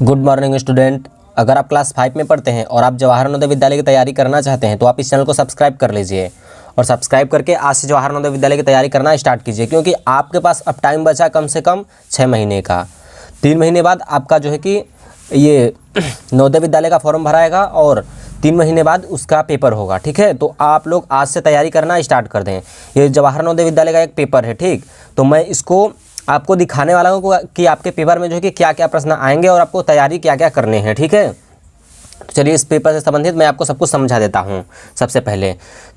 Good morning student. अगर आप class 5 में पढ़ते हैं और आप जवाहर नवोदय विद्यालय की तैयारी करना चाहते हैं तो आप इस चैनल को सब्सक्राइब कर लीजिए और सब्सक्राइब करके आज से जवाहर नवोदय विद्यालय की तैयारी करना स्टार्ट कीजिए, क्योंकि आपके पास अब टाइम बचा कम से कम 6 महीने का। 3 महीने बाद आपका जो है कि ये नवोदय विद्यालय का फॉर्म भराएगा और 3 महीने बाद उसका पेपर होगा। ठीक है, तो आप लोग आज से तैयारी करना स्टार्ट कर दें। ये जवाहर नवोदय विद्यालय का एक पेपर है, ठीक। तो मैं इसको आपको दिखाने वाला हूँ कि आपके पेपर में जो है कि क्या क्या प्रश्न आएंगे और आपको तैयारी क्या क्या करने हैं। ठीक है, तो चलिए इस पेपर से संबंधित मैं आपको सब कुछ समझा देता हूँ। सबसे पहले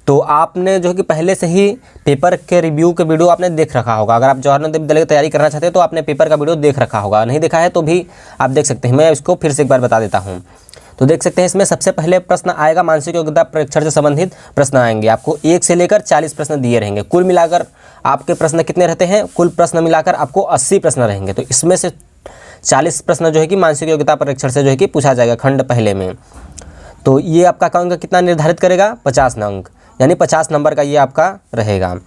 तो आपने जो है कि पहले से ही पेपर के रिव्यू के वीडियो आपने देख रखा होगा। अगर आप जवाहर नवोदय विद्यालय की तैयारी करना चाहते हैं तो आपने पेपर का वीडियो देख रखा होगा, नहीं देखा है तो भी आप देख सकते हैं। मैं इसको फिर से एक बार बता देता हूँ। तो देख सकते हैं इसमें सबसे पहले प्रश्न आएगा मानसिक योग्यता परीक्षण से संबंधित प्रश्न आएंगे। आपको 1 से लेकर 40 प्रश्न दिए रहेंगे। कुल मिलाकर आपके प्रश्न कितने रहते हैं? कुल प्रश्न मिलाकर आपको 80 प्रश्न रहेंगे। तो इसमें से 40 प्रश्न जो है कि मानसिक योग्यता परीक्षण से जो है कि पूछा जाएगा खंड पहले में। तो ये आपका अंक कितना निर्धारित करेगा? 50 अंक, यानी 50 नंबर का ये आपका रहेगा।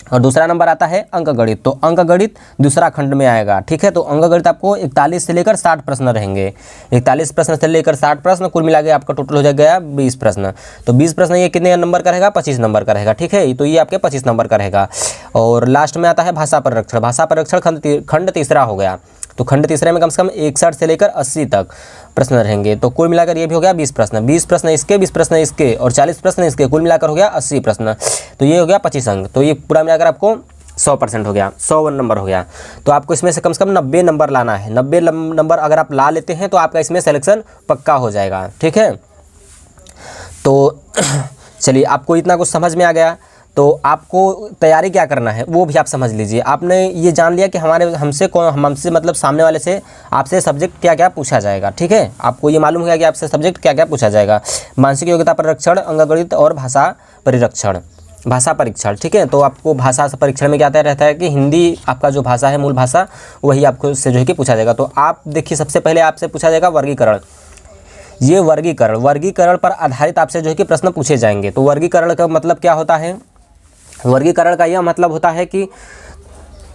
और दूसरा नंबर आता है अंक गणित। तो अंक गणित दूसरा खंड में आएगा। ठीक है, तो अंक गणित आपको 41 से लेकर 60 प्रश्न रहेंगे। 41 प्रश्न से लेकर 60 प्रश्न, कुल मिला के आपका टोटल हो जाएगा 20 प्रश्न। तो 20 प्रश्न ये कितने नंबर का रहेगा? 25 नंबर का रहेगा। ठीक है, तो ये आपके 25 नंबर का रहेगा। और लास्ट में आता है भाषा परीक्षण। भाषा परीक्षण खंड तीसरा हो गया। तो खंड तीसरे में कम से कम 61 से लेकर 80 तक प्रश्न रहेंगे। तो कुल मिलाकर ये भी हो गया 20 प्रश्न। 20 प्रश्न इसके, 20 प्रश्न इसके और 40 प्रश्न इसके, कुल मिलाकर हो गया 80 प्रश्न। तो ये हो गया 25 अंक। तो ये पूरा मिलाकर आपको 100% हो गया, 100 नंबर हो गया। तो आपको इसमें से कम 90 नंबर लाना है। 90 नंबर अगर आप ला लेते हैं तो आपका इसमें सिलेक्शन पक्का हो जाएगा। ठीक है, तो चलिए आपको इतना कुछ समझ में आ गया। तो आपको तैयारी क्या करना है वो भी आप समझ लीजिए। आपने ये जान लिया कि हमसे मतलब सामने वाले से आपसे सब्जेक्ट क्या क्या पूछा जाएगा। ठीक है, आपको ये मालूम हो गया कि आपसे सब्जेक्ट क्या क्या पूछा जाएगा। मानसिक योग्यता परीक्षण, अंक गणित और भाषा परीक्षण। ठीक है, तो आपको भाषा परीक्षण में क्या रहता है कि हिंदी आपका जो भाषा है, मूल भाषा, वही आपको से जो है कि पूछा जाएगा। तो आप देखिए सबसे पहले आपसे पूछा जाएगा वर्गीकरण। ये वर्गीकरण पर आधारित आपसे जो है कि प्रश्न पूछे जाएंगे। तो वर्गीकरण का मतलब क्या होता है? वर्गीकरण का यह मतलब होता है कि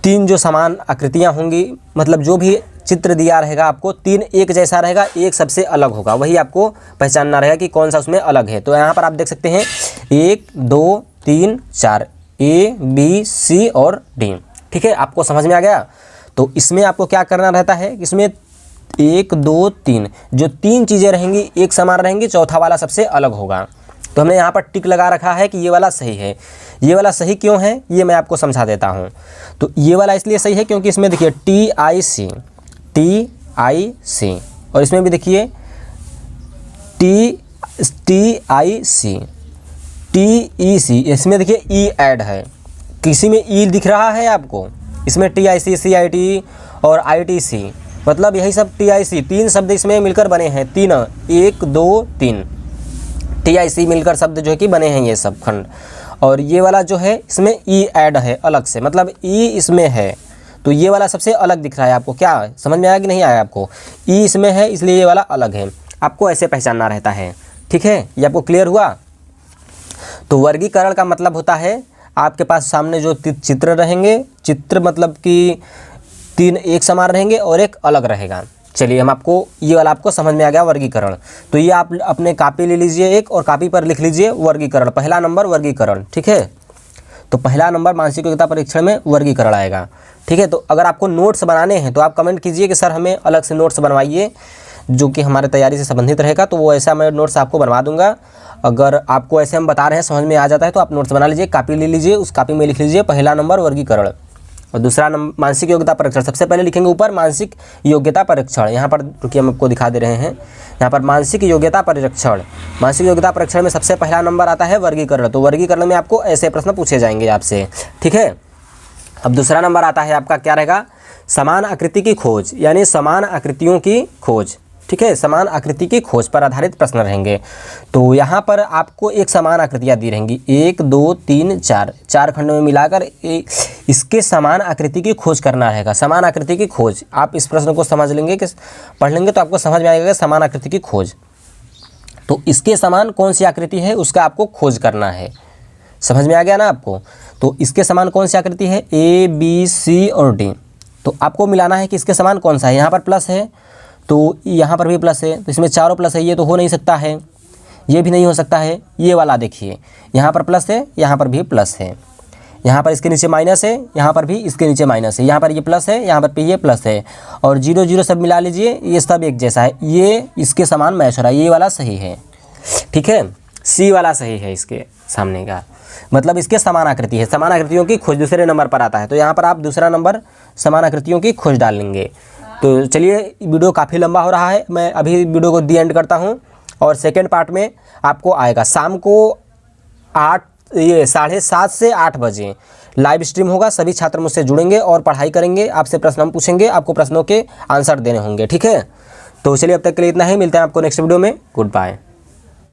3 जो समान आकृतियां होंगी, मतलब जो भी चित्र दिया रहेगा आपको 3 एक जैसा रहेगा, एक सबसे अलग होगा, वही आपको पहचानना रहेगा कि कौन सा उसमें अलग है। तो यहाँ पर आप देख सकते हैं 1 2 3 4 A B C और D। ठीक है, आपको समझ में आ गया। तो इसमें आपको क्या करना रहता है? इसमें 1 2 3 जो 3 चीज़ें रहेंगी एक समान रहेंगी, चौथा वाला सबसे अलग होगा। तो हमने यहाँ पर टिक लगा रखा है कि ये वाला सही है। ये वाला सही क्यों है ये मैं आपको समझा देता हूँ। तो ये वाला इसलिए सही है क्योंकि इसमें देखिए TIC और इसमें भी देखिए TEC, इसमें देखिए E ऐड है। किसी में E दिख रहा है आपको? इसमें TIC, CIT और ITC, मतलब यही सब TIC 3 शब्द इसमें मिलकर बने हैं। 3 1 2 3 TIC मिलकर शब्द जो है कि बने हैं ये सब खंड। और ये वाला जो है इसमें E ऐड है अलग से, मतलब E इसमें है तो ये वाला सबसे अलग दिख रहा है आपको। क्या समझ में आया कि नहीं आया आपको? E इसमें है इसलिए ये वाला अलग है, आपको ऐसे पहचानना रहता है। ठीक है, ये आपको क्लियर हुआ? तो वर्गीकरण का मतलब होता है आपके पास सामने जो चित्र रहेंगे, चित्र मतलब कि 3 एक समान रहेंगे और एक अलग रहेगा। चलिए हम आपको ये वाला आपको समझ में आ गया वर्गीकरण। तो ये आप अपने कॉपी ले लीजिए एक और कॉपी पर लिख लीजिए वर्गीकरण। पहला नंबर वर्गीकरण। ठीक है, तो पहला नंबर मानसिक योग्यता परीक्षण में वर्गीकरण आएगा। ठीक है, तो अगर आपको नोट्स बनाने हैं तो आप कमेंट कीजिए कि सर हमें अलग से नोट्स बनवाइए जो कि हमारे तैयारी से संबंधित रहेगा। तो वो ऐसा मैं नोट्स आपको बनवा दूंगा। अगर आपको ऐसे हम बता रहे हैं समझ में आ जाता है तो आप नोट्स बना लीजिए, कॉपी ले लीजिए, उस कॉपी में लिख लीजिए पहला नंबर वर्गीकरण और दूसरा नंबर मानसिक योग्यता परीक्षण। सबसे पहले लिखेंगे ऊपर मानसिक योग्यता परीक्षण। यहाँ पर रुकिए हम आपको दिखा दे रहे हैं। यहाँ पर मानसिक योग्यता परीक्षण, मानसिक योग्यता परीक्षण में सबसे पहला नंबर आता है वर्गीकरण। तो वर्गीकरण में आपको ऐसे प्रश्न पूछे जाएंगे आपसे। ठीक है, अब दूसरा नंबर आता है आपका क्या रहेगा? समान आकृति की खोज, यानी समान आकृतियों की खोज। ठीक है, समान आकृति की खोज पर आधारित प्रश्न रहेंगे। तो यहाँ पर आपको एक समान आकृतियाँ दी रहेंगी 1 2 3 4 खंड में मिलाकर इसके समान आकृति की खोज करना रहेगा। समान आकृति की खोज, आप इस प्रश्न को समझ लेंगे कि पढ़ लेंगे तो आपको समझ में आएगा कि समान आकृति की खोज। तो इसके समान कौन सी आकृति है उसका आपको खोज करना है। समझ में आ गया ना आपको? तो इसके समान कौन सी आकृति है? A B C और D। तो आपको मिलाना है कि इसके समान कौन सा है। यहाँ पर प्लस है तो यहाँ पर भी प्लस है, तो इसमें चारों प्लस है, ये तो हो नहीं सकता है, ये भी नहीं हो सकता है। ये वाला देखिए, यहाँ पर प्लस है, यहाँ पर भी प्लस है, यहाँ पर इसके नीचे माइनस है, यहाँ पर भी इसके नीचे माइनस है, यहाँ पर ये प्लस है, यहाँ पर भी ये प्लस है, और 0 0 सब मिला लीजिए, ये सब एक जैसा है, ये इसके समान मैच हो रहा है, ये वाला सही है। ठीक है, सी वाला सही है इसके सामने का, मतलब इसके समान आकृति है। समान आकृतियों की खोज दूसरे नंबर पर आता है, तो यहाँ पर आप दूसरा नंबर समान आकृतियों की खोज डाल लेंगे। तो चलिए, वीडियो काफ़ी लंबा हो रहा है, मैं अभी वीडियो को दी एंड करता हूँ, और सेकेंड पार्ट में आपको आएगा शाम को 7:30 से 8 बजे लाइव स्ट्रीम होगा। सभी छात्र मुझसे जुड़ेंगे और पढ़ाई करेंगे, आपसे प्रश्न हम पूछेंगे, आपको प्रश्नों के आंसर देने होंगे। ठीक है, तो चलिए अब तक के लिए इतना ही, मिलते हैं आपको नेक्स्ट वीडियो में। Good bye.